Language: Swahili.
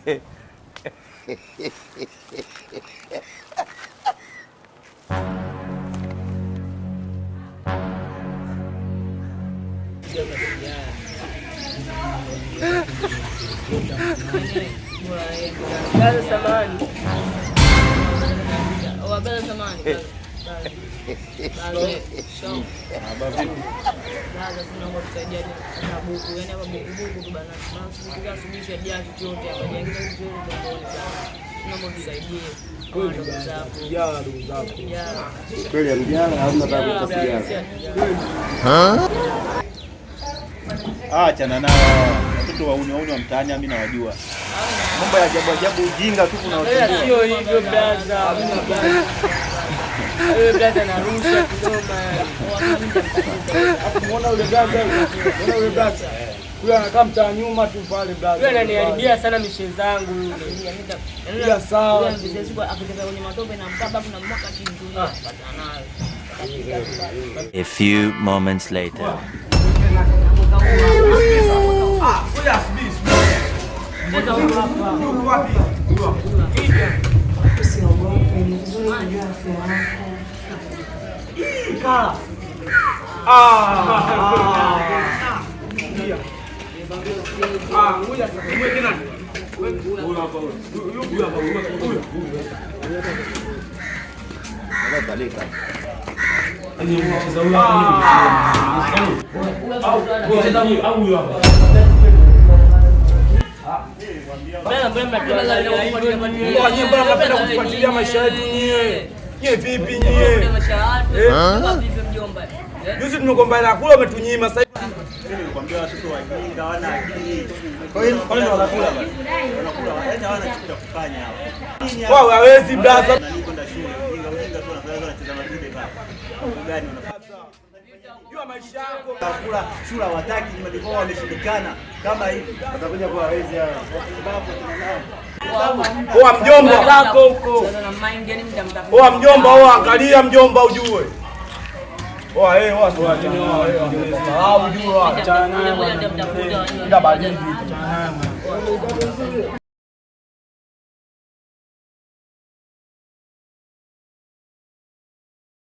Bela samani. Oh, bela samani. Bale, show. Baba sina ngo kusaidia na buku. Yaani hapa buku tu bana. Basi tukiga suluhisho ya chochote hapa. Jenga vizuri ndio naomba tusaidie. Ndugu zako. Kweli mjana hamna tabu kusikia. Achana nao. Watoto wauni wa mtaani mimi nawajua. Mambo ya ajabu ujinga tu kuna watu. Sio hivyo brother. Wewe brother narusha kidoma. Unaona yule brother? Unaona yule brother? Yule anakaa mtaa nyuma tu pale brother. Yule ananiharibia sana mishe zangu yule. Ila sawa. Yule siku akitembea kwenye matope na mkaba kuna mwaka chini patanayo. A few moments later. Napenda kufuatilia maisha yetu nyie. Nyie vipi nyie? Juzi tumegombana kula umetunyima sasa hivi. Nilikwambia watoto wajinga wana akili. Kwa hiyo wanakula basi. Wanakula yaani hawana kitu cha kufanya hapa. Wao hawezi blaza. Kwenda shule. Ujinga tu wanacheza madude hapa. Gani unafanya? Jua maisha yako. Kula shule wataki ni madivao wameshindikana kama hivi. Watakuja kwa hawezi hao. Sababu tunanao. Oa mjomba zako huko. Oa mjomba, oa angalia mjomba ujue. Oa oa swali. Ujue achana naye. Ndio badili.